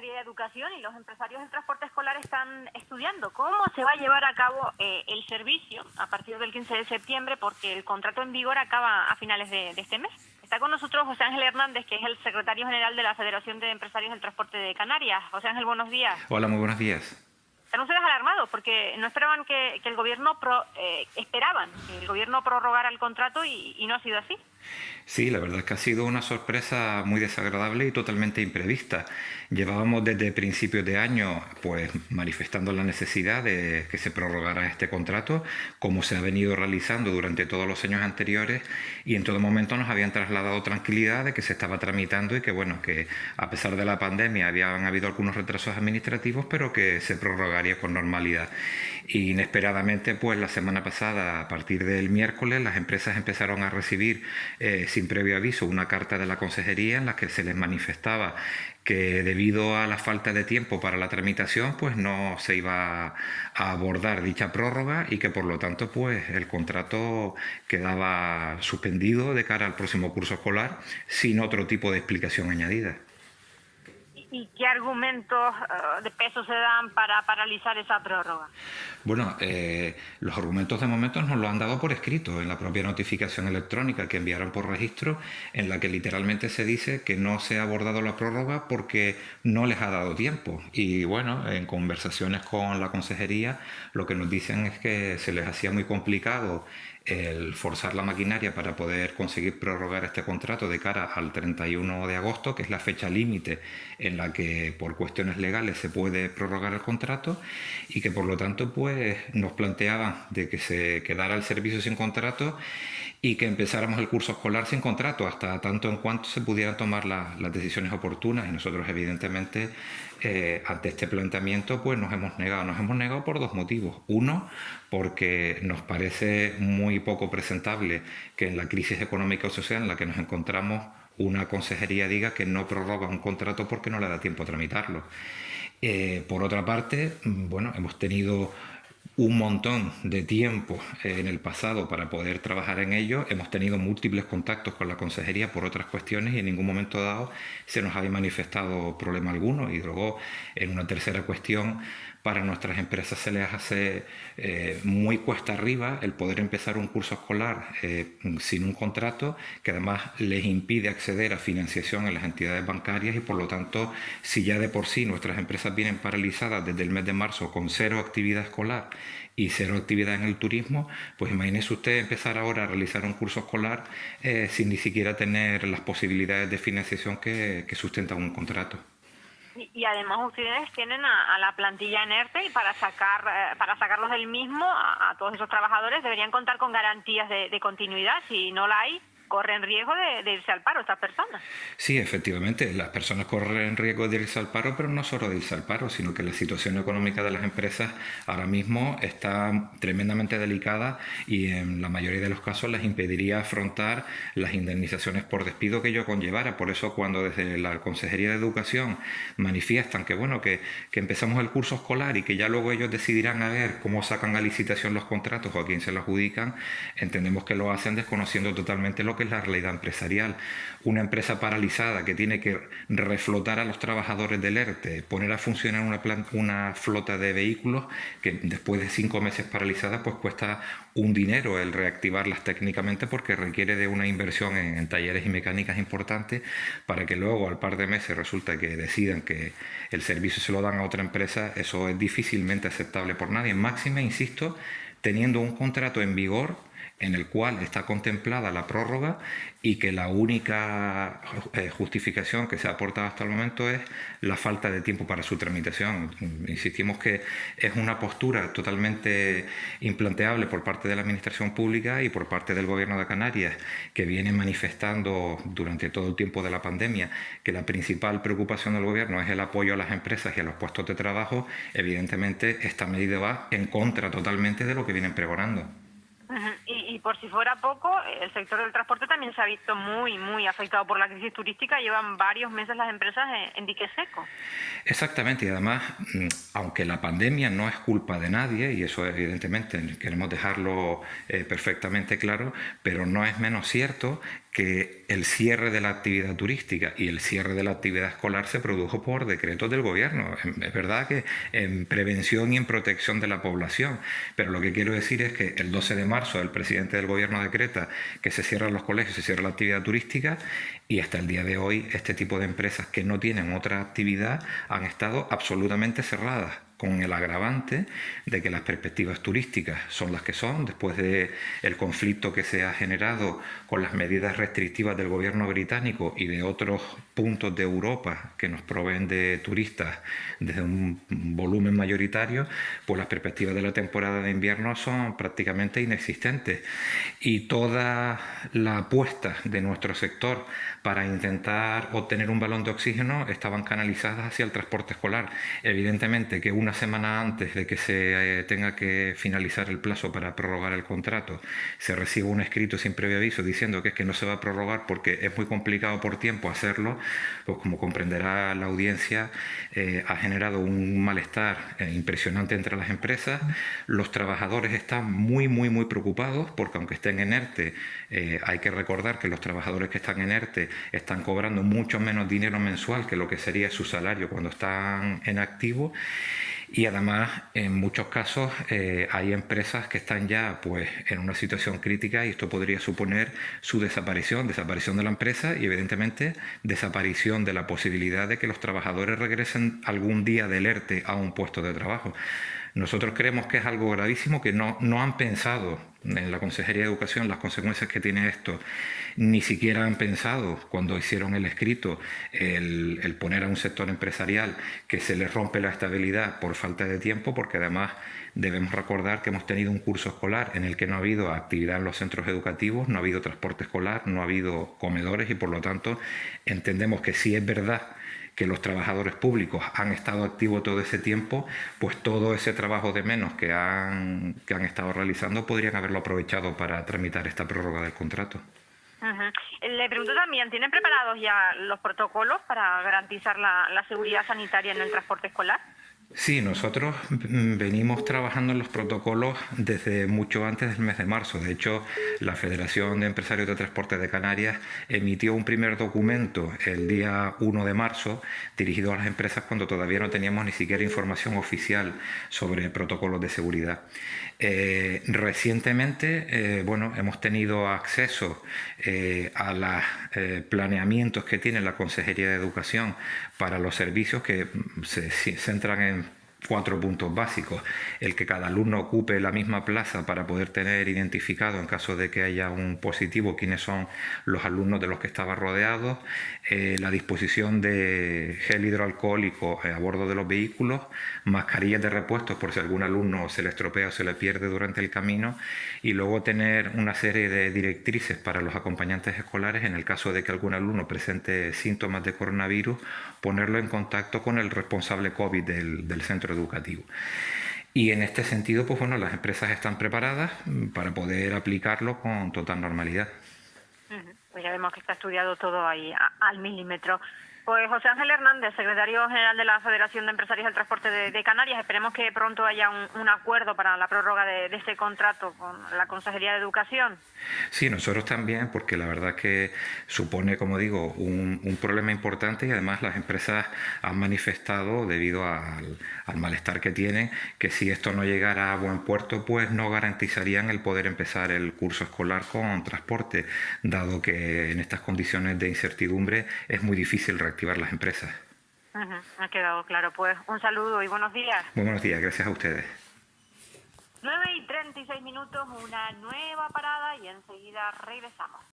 Consejería de Educación y los empresarios del transporte escolar están estudiando cómo se va a llevar a cabo el servicio a partir del 15 de septiembre, porque el contrato en vigor acaba a finales de este mes. Está con nosotros José Ángel Hernández, que es el secretario general de la Federación de Empresarios del Transporte de Canarias. José Ángel, buenos días. Hola, muy buenos días. Están ustedes alarmados porque no esperaban que el gobierno esperaban que el gobierno prorrogara el contrato y no ha sido así. Sí, la verdad es que ha sido una sorpresa muy desagradable y totalmente imprevista. Llevábamos desde principios de año pues manifestando la necesidad de que se prorrogara este contrato, como se ha venido realizando durante todos los años anteriores, y en todo momento nos habían trasladado tranquilidad de que se estaba tramitando y que bueno, que a pesar de la pandemia habían habido algunos retrasos administrativos, pero que se prorrogaría con normalidad. Inesperadamente, pues la semana pasada, a partir del miércoles, las empresas empezaron a recibir sin previo aviso una carta de la consejería en la que se les manifestaba que debido a la falta de tiempo para la tramitación pues no se iba a abordar dicha prórroga y que por lo tanto pues el contrato quedaba suspendido de cara al próximo curso escolar sin otro tipo de explicación añadida. ¿Y qué argumentos de peso se dan para paralizar esa prórroga? Bueno, los argumentos de momento nos lo han dado por escrito en la propia notificación electrónica que enviaron por registro, en la que literalmente se dice que no se ha abordado la prórroga porque no les ha dado tiempo. Y bueno, en conversaciones con la consejería lo que nos dicen es que se les hacía muy complicado el forzar la maquinaria para poder conseguir prorrogar este contrato de cara al 31 de agosto, que es la fecha límite en la que por cuestiones legales se puede prorrogar el contrato, y que por lo tanto pues nos planteaban de que se quedara el servicio sin contrato y que empezáramos el curso escolar sin contrato hasta tanto en cuanto se pudieran tomar las decisiones oportunas. Y nosotros evidentemente ante este planteamiento pues nos hemos negado por dos motivos. Uno, porque nos parece muy poco presentable que en la crisis económica o social en la que nos encontramos una consejería diga que no prorroga un contrato porque no le da tiempo a tramitarlo. Por otra parte, bueno, hemos tenido un montón de tiempo en el pasado para poder trabajar en ello. Hemos tenido múltiples contactos con la consejería por otras cuestiones y en ningún momento dado se nos había manifestado problema alguno. Y luego, en una tercera cuestión, para nuestras empresas se les hace muy cuesta arriba el poder empezar un curso escolar sin un contrato, que además les impide acceder a financiación en las entidades bancarias, y por lo tanto, si ya de por sí nuestras empresas vienen paralizadas desde el mes de marzo con cero actividad escolar y cero actividad en el turismo, pues imagínese usted empezar ahora a realizar un curso escolar sin ni siquiera tener las posibilidades de financiación que sustentan un contrato. Y además ustedes tienen a la plantilla en ERTE, y para sacarlos del mismo, a todos esos trabajadores deberían contar con garantías de continuidad. Si no la hay, corren riesgo de irse al paro estas personas. Sí, efectivamente, las personas corren riesgo de irse al paro, pero no solo de irse al paro, sino que la situación económica de las empresas ahora mismo está tremendamente delicada y en la mayoría de los casos les impediría afrontar las indemnizaciones por despido que ello conllevara. Por eso, cuando desde la Consejería de Educación manifiestan que bueno, que empezamos el curso escolar y que ya luego ellos decidirán a ver cómo sacan a licitación los contratos o a quién se lo adjudican, entendemos que lo hacen desconociendo totalmente lo que es la realidad empresarial. Una empresa paralizada que tiene que reflotar a los trabajadores del ERTE, poner a funcionar una flota de vehículos que después de 5 meses paralizada pues cuesta un dinero el reactivarlas técnicamente, porque requiere de una inversión en talleres y mecánicas importantes, para que luego al par de meses resulta que decidan que el servicio se lo dan a otra empresa. Eso es difícilmente aceptable por nadie, máxime, insisto, teniendo un contrato en vigor en el cual está contemplada la prórroga y que la única justificación que se ha aportado hasta el momento es la falta de tiempo para su tramitación. Insistimos que es una postura totalmente implanteable por parte de la Administración Pública y por parte del Gobierno de Canarias, que viene manifestando durante todo el tiempo de la pandemia que la principal preocupación del Gobierno es el apoyo a las empresas y a los puestos de trabajo. Evidentemente, esta medida va en contra totalmente de lo que vienen pregonando. Y por si fuera poco, el sector del transporte también se ha visto muy afectado por la crisis turística. Llevan varios meses las empresas en dique seco. Exactamente, y además, aunque la pandemia no es culpa de nadie, y eso evidentemente queremos dejarlo perfectamente claro, pero no es menos cierto que el cierre de la actividad turística y el cierre de la actividad escolar se produjo por decretos del gobierno. Es verdad que en prevención y en protección de la población, pero lo que quiero decir es que el 12 de marzo el presidente del gobierno decreta que se cierran los colegios, se cierra la actividad turística, y hasta el día de hoy este tipo de empresas que no tienen otra actividad han estado absolutamente cerradas, con el agravante de que las perspectivas turísticas son las que son, después del conflicto que se ha generado con las medidas restrictivas del gobierno británico y de otros puntos de Europa que nos proveen de turistas desde un volumen mayoritario, pues las perspectivas de la temporada de invierno son prácticamente inexistentes. Y toda la apuesta de nuestro sector para intentar obtener un balón de oxígeno estaban canalizadas hacia el transporte escolar. Evidentemente que una semana antes de que se tenga que finalizar el plazo para prorrogar el contrato, se recibe un escrito sin previo aviso diciendo que es que no se va a prorrogar porque es muy complicado por tiempo hacerlo, pues como comprenderá la audiencia, ha generado un malestar impresionante entre las empresas. Los trabajadores están muy preocupados porque aunque estén en ERTE, hay que recordar que los trabajadores que están en ERTE están cobrando mucho menos dinero mensual que lo que sería su salario cuando están en activo. Y además, en muchos casos, hay empresas que están ya pues, en una situación crítica y esto podría suponer su desaparición de la empresa y, evidentemente, desaparición de la posibilidad de que los trabajadores regresen algún día del ERTE a un puesto de trabajo. Nosotros creemos que es algo gravísimo, que no han pensado en la Consejería de Educación las consecuencias que tiene esto, ni siquiera han pensado cuando hicieron el escrito el poner a un sector empresarial que se les rompe la estabilidad por falta de tiempo, porque además debemos recordar que hemos tenido un curso escolar en el que no ha habido actividad en los centros educativos, no ha habido transporte escolar, no ha habido comedores y por lo tanto entendemos que sí es verdad que los trabajadores públicos han estado activos todo ese tiempo, pues todo ese trabajo de menos que han estado realizando podrían haberlo aprovechado para tramitar esta prórroga del contrato. Le pregunto también, ¿tienen preparados ya los protocolos para garantizar la seguridad sanitaria en el transporte escolar? Sí, nosotros venimos trabajando en los protocolos desde mucho antes del mes de marzo. De hecho, la Federación de Empresarios de Transporte de Canarias emitió un primer documento el día 1 de marzo dirigido a las empresas cuando todavía no teníamos ni siquiera información oficial sobre protocolos de seguridad. Recientemente, hemos tenido acceso a los planeamientos que tiene la Consejería de Educación para los servicios que se centran en 4 puntos básicos: el que cada alumno ocupe la misma plaza para poder tener identificado en caso de que haya un positivo quiénes son los alumnos de los que estaba rodeado, la disposición de gel hidroalcohólico a bordo de los vehículos, mascarillas de repuestos por si algún alumno se le estropea o se le pierde durante el camino, y luego tener una serie de directrices para los acompañantes escolares en el caso de que algún alumno presente síntomas de coronavirus, ponerlo en contacto con el responsable COVID del centro educativo. Y en este sentido, pues bueno, las empresas están preparadas para poder aplicarlo con total normalidad. Pues ya vemos que está estudiado todo ahí al milímetro. Pues José Ángel Hernández, secretario general de la Federación de Empresarios del Transporte de Canarias, esperemos que pronto haya un acuerdo para la prórroga de este contrato con la Consejería de Educación. Sí, nosotros también, porque la verdad que supone, como digo, un problema importante y además las empresas han manifestado, debido al malestar que tienen, que si esto no llegara a buen puerto, pues no garantizarían el poder empezar el curso escolar con transporte, dado que en estas condiciones de incertidumbre es muy difícil reactivar las empresas. Ha quedado claro. Pues un saludo y buenos días. Muy buenos días, gracias a ustedes. 9:36, una nueva parada y enseguida regresamos.